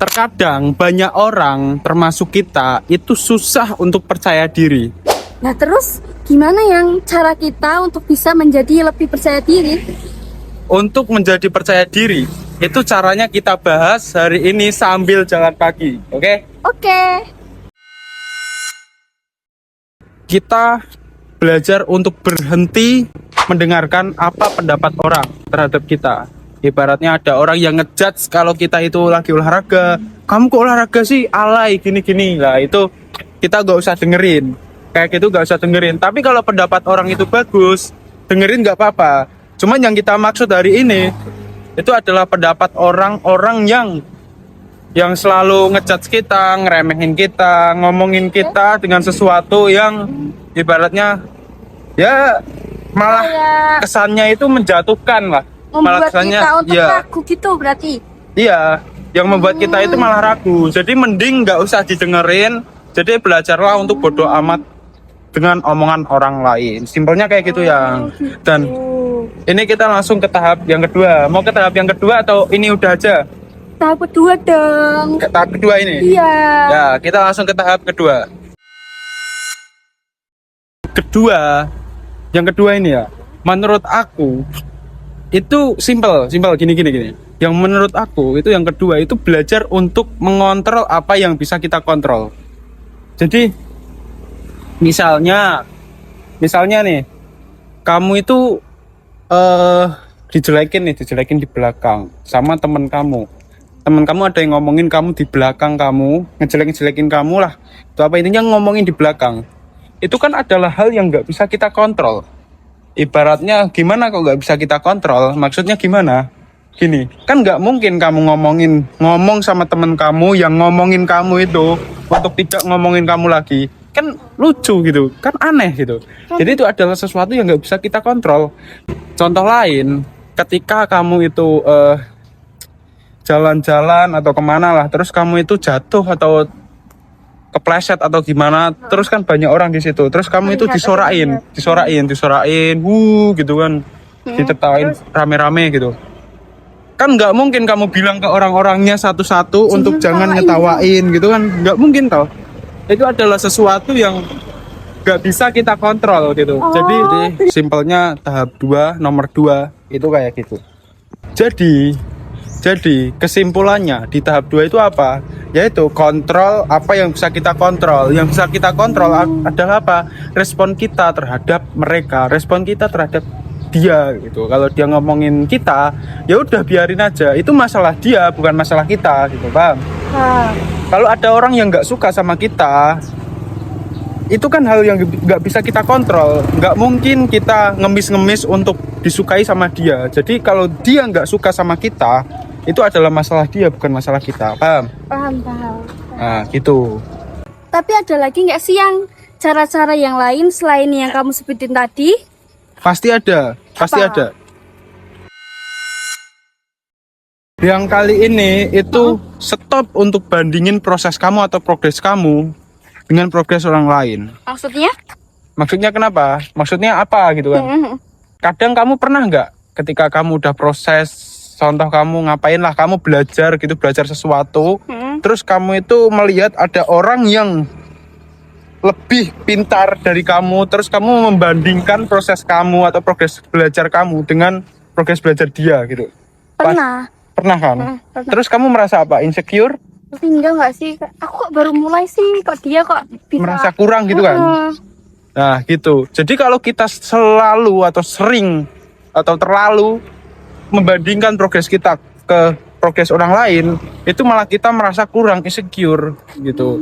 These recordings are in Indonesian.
Terkadang banyak orang, termasuk kita, itu susah untuk percaya diri. Nah terus gimana yang cara kita untuk bisa menjadi lebih percaya diri? Untuk menjadi percaya diri, itu caranya kita bahas hari ini sambil jalan kaki, oke? Oke. Kita belajar untuk berhenti mendengarkan apa pendapat orang terhadap kita. Ibaratnya ada orang yang ngejudge kalau kita itu lagi olahraga. Kamu kok olahraga sih? Alay, gini-gini. Lah itu kita gak usah dengerin. Kayak gitu gak usah dengerin. Tapi kalau pendapat orang itu bagus, dengerin gak apa-apa. Cuman yang kita maksud hari ini, itu adalah pendapat orang-orang yang selalu ngejudge kita, ngeremehin kita, ngomongin kita dengan sesuatu yang ibaratnya ya malah kesannya itu menjatuhkan lah. Malah Membuat kesannya kita untuk ya, ragu gitu berarti. iya, yang membuat kita itu malah ragu. Jadi mending nggak usah didengerin. Jadi belajarlah untuk bodoh amat dengan omongan orang lain. Simpelnya kayak gitu ya. Dan ini kita langsung ke tahap yang kedua. Mau ke tahap yang kedua atau ini udah aja? Tahap kedua dong. Ke tahap kedua ini? Iya. Ya, kita langsung ke tahap kedua. Yang kedua ini ya, menurut aku itu simple gini. Yang menurut aku itu yang kedua itu belajar untuk mengontrol apa yang bisa kita kontrol. Jadi misalnya nih, kamu itu dijelekin di belakang sama teman kamu. Teman kamu ada yang ngomongin kamu di belakang kamu, ngejelekin kamu lah. Itu apa intinya ngomongin di belakang. Itu kan adalah hal yang nggak bisa kita kontrol. Ibaratnya gimana kok nggak bisa kita kontrol? Maksudnya gimana? Gini, kan nggak mungkin kamu ngomong sama teman kamu yang ngomongin kamu itu untuk tidak ngomongin kamu lagi. Kan lucu gitu, kan aneh gitu. Jadi itu adalah sesuatu yang nggak bisa kita kontrol. Contoh lain, ketika kamu itu jalan-jalan atau kemana lah, terus kamu itu jatuh atau kepleset atau gimana, terus kan banyak orang di situ, terus kamu itu disorain, gitu kan, ditertawain rame-rame gitu. Kan nggak mungkin kamu bilang ke orang-orangnya satu-satu untuk jangan ngetawain gitu kan, nggak mungkin tau. Itu adalah sesuatu yang nggak bisa kita kontrol gitu. Jadi simpelnya tahap 2, nomor 2 itu kayak gitu. Jadi kesimpulannya di tahap 2 itu apa? Yaitu kontrol apa yang bisa kita kontrol. Yang bisa kita kontrol adalah apa? Respon kita terhadap mereka, respon kita terhadap dia gitu. Kalau dia ngomongin kita, ya udah biarin aja. Itu masalah dia, bukan masalah kita gitu, paham? Kalau ada orang yang nggak suka sama kita, itu kan hal yang nggak bisa kita kontrol. Nggak mungkin kita ngemis-ngemis untuk disukai sama dia. Jadi kalau dia nggak suka sama kita, itu adalah masalah dia, bukan masalah kita, paham? Paham. Nah, gitu. Tapi ada lagi nggak sih yang cara-cara yang lain selain yang kamu sebutin tadi? Pasti ada. Yang kali ini itu stop untuk bandingin proses kamu atau progres kamu dengan progres orang lain. Maksudnya? Maksudnya kenapa? Maksudnya apa gitu kan? Kadang kamu pernah nggak ketika kamu udah proses, contoh kamu ngapain lah, kamu belajar sesuatu, terus kamu itu melihat ada orang yang lebih pintar dari kamu, terus kamu membandingkan proses kamu atau progres belajar kamu dengan progres belajar dia gitu. Pernah kan? Pernah. Terus kamu merasa apa? Insecure? Enggak nggak sih? Aku kok baru mulai sih, kok dia kok bisa Merasa kurang gitu kan? Nah gitu. Jadi kalau kita selalu atau sering atau terlalu membandingkan progres kita ke progres orang lain, itu malah kita merasa kurang, insecure gitu.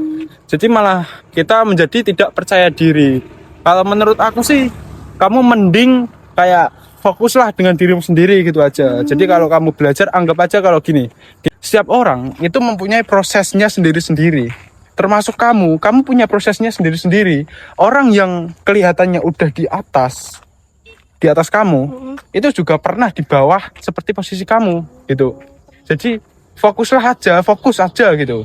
Jadi malah kita menjadi tidak percaya diri. Kalau menurut aku sih, kamu mending kayak fokuslah dengan dirimu sendiri gitu aja. Jadi kalau kamu belajar, anggap aja kalau gini, setiap orang itu mempunyai prosesnya sendiri-sendiri. Termasuk kamu punya prosesnya sendiri-sendiri. Orang yang kelihatannya udah di atas kamu, itu juga pernah di bawah seperti posisi kamu gitu. Jadi fokus aja gitu.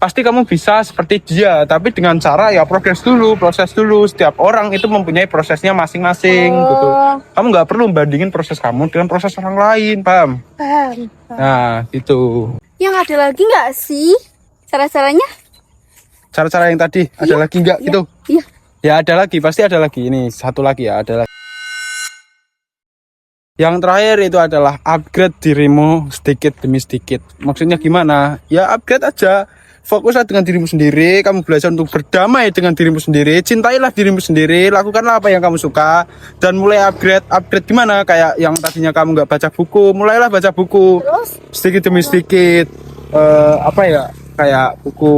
Pasti kamu bisa seperti dia, tapi dengan cara ya proses dulu. Setiap orang itu mempunyai prosesnya masing-masing gitu. Kamu nggak perlu bandingin proses kamu dengan proses orang lain, paham? Paham. Nah, itu. Yang ada lagi nggak sih cara-caranya? Cara-cara yang tadi ada lagi nggak gitu? Iya. Ya ada lagi, pasti ada lagi. Ini satu lagi ya, ada lagi. Yang terakhir itu adalah upgrade dirimu sedikit demi sedikit. Maksudnya gimana? Ya upgrade aja. Fokuslah dengan dirimu sendiri. Kamu belajar untuk berdamai dengan dirimu sendiri. Cintailah dirimu sendiri. Lakukanlah apa yang kamu suka. Dan mulai upgrade. Upgrade gimana? Kayak yang tadinya kamu nggak baca buku. Mulailah baca buku. Terus? Sedikit demi sedikit. Apa ya? Kayak buku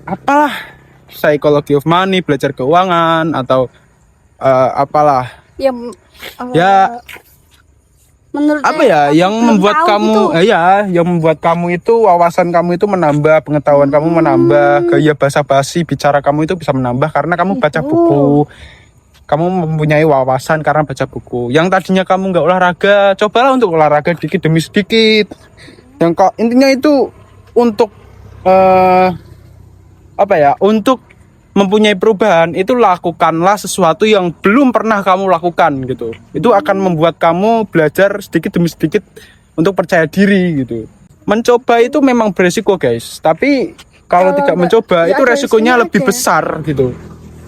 apalah. Psychology of Money. Belajar keuangan. Atau apalah. Yang Ya. menurut Apa ya saya, yang belum membuat tahu kamu gitu. yang membuat kamu itu wawasan kamu itu menambah, pengetahuan kamu menambah, gaya basa-basi bicara kamu itu bisa menambah karena kamu baca buku, kamu mempunyai wawasan karena baca buku. Yang tadinya kamu nggak olahraga, cobalah untuk olahraga sedikit demi sedikit. Yang intinya itu untuk apa ya, untuk mempunyai perubahan itu lakukanlah sesuatu yang belum pernah kamu lakukan gitu. Itu akan membuat kamu belajar sedikit demi sedikit untuk percaya diri gitu. Mencoba itu memang beresiko guys, tapi kalau tidak mencoba itu resikonya lebih besar gitu.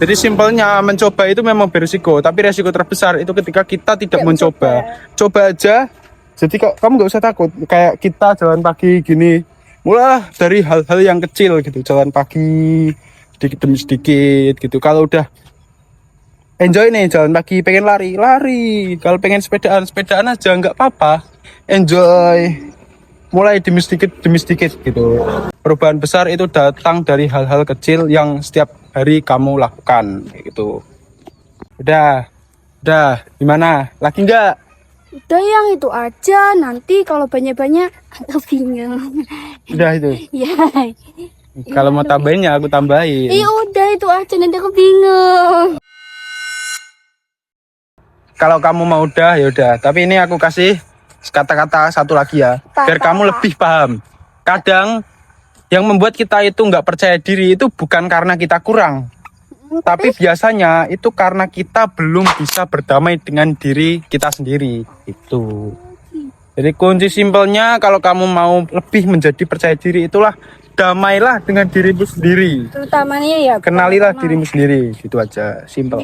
Jadi simpelnya mencoba itu memang beresiko, tapi resiko terbesar itu ketika kita tidak mencoba. Coba aja. Jadi kamu nggak usah takut. Kayak kita jalan pagi gini, mulai dari hal-hal yang kecil gitu, jalan pagi sedikit demi sedikit gitu. Kalau udah enjoy nih jalan pagi, pengen lari. Kalau pengen sepedaan aja nggak apa-apa. Enjoy. Mulai demi sedikit gitu. Perubahan besar itu datang dari hal-hal kecil yang setiap hari kamu lakukan gitu. Udah. Gimana? Lagi nggak? Udah yang itu aja. Nanti kalau banyak-banyak aku bingung. Udah itu. Ya. Kalau mau tambahin ya aku tambahin. Iya udah itu aja, nanti aku bingung. Kalau kamu mau udah ya udah. Tapi ini aku kasih kata-kata satu lagi ya, biar kamu lebih paham. Kadang yang membuat kita itu nggak percaya diri itu bukan karena kita kurang, tapi biasanya itu karena kita belum bisa berdamai dengan diri kita sendiri. Itu. Jadi kunci simpelnya kalau kamu mau lebih menjadi percaya diri itulah damailah dengan dirimu sendiri. Terutamanya ya. Kenalilah dirimu sendiri, gitu aja, simpel.